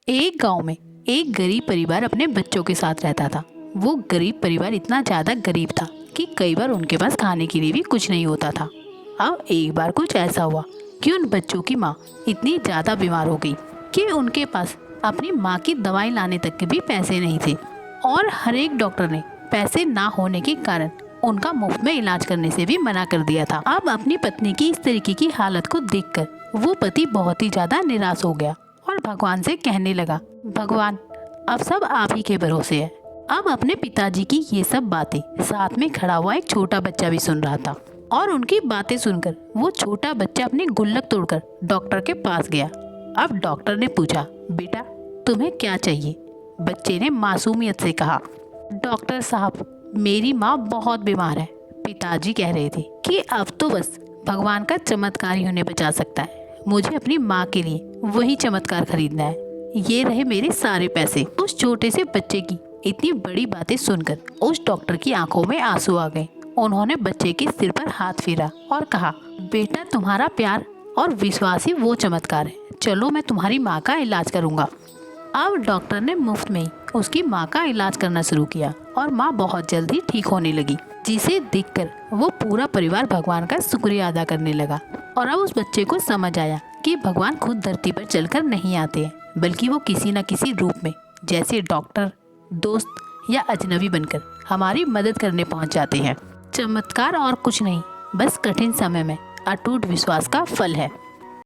एक गांव में एक गरीब परिवार अपने बच्चों के साथ रहता था। वो गरीब परिवार इतना ज़्यादा गरीब था कि कई बार उनके पास खाने के लिए भी कुछ नहीं होता था। अब एक बार कुछ ऐसा हुआ कि उन बच्चों की माँ इतनी ज़्यादा बीमार हो गई कि उनके पास अपनी माँ की दवाई लाने तक के भी पैसे नहीं थे और हर एक डॉक्टर ने पैसे ना होने के कारण उनका मुफ्त में इलाज करने से भी मना कर दिया था। अब अपनी पत्नी की इस तरीके की हालत को देखकर वो पति बहुत ही ज्यादा निराश हो गया और भगवान से कहने लगा, भगवान अब सब आप ही के भरोसे है। अब अपने पिताजी की ये सब बातें साथ में खड़ा हुआ एक छोटा बच्चा भी सुन रहा था और उनकी बातें सुनकर वो छोटा बच्चा अपनी गुल्लक तोड़कर डॉक्टर के पास गया। अब डॉक्टर ने पूछा, बेटा तुम्हें क्या चाहिए? बच्चे ने मासूमियत से कहा, डॉक्टर साहब मेरी माँ बहुत बीमार है। पिताजी कह रहे थे कि अब तो बस भगवान का चमत्कार ही उन्हें बचा सकता है। मुझे अपनी माँ के लिए वही चमत्कार खरीदना है। ये रहे मेरे सारे पैसे। उस छोटे से बच्चे की इतनी बड़ी बातें सुनकर उस डॉक्टर की आंखों में आंसू आ गए। उन्होंने बच्चे के सिर पर हाथ फेरा और कहा, बेटा तुम्हारा प्यार और विश्वास ही वो चमत्कार है। चलो मैं तुम्हारी माँ का इलाज करूँगा। अब डॉक्टर ने मुफ्त में ही उसकी माँ का इलाज करना शुरू किया और माँ बहुत जल्दी ठीक होने लगी, जिसे देखकर वो पूरा परिवार भगवान का शुक्रिया अदा करने लगा। और अब उस बच्चे को समझ आया कि भगवान खुद धरती पर चलकर नहीं आते हैं, बल्कि वो किसी न किसी रूप में जैसे डॉक्टर, दोस्त या अजनबी बनकर हमारी मदद करने पहुँच जाते हैं। चमत्कार और कुछ नहीं, बस कठिन समय में अटूट विश्वास का फल है।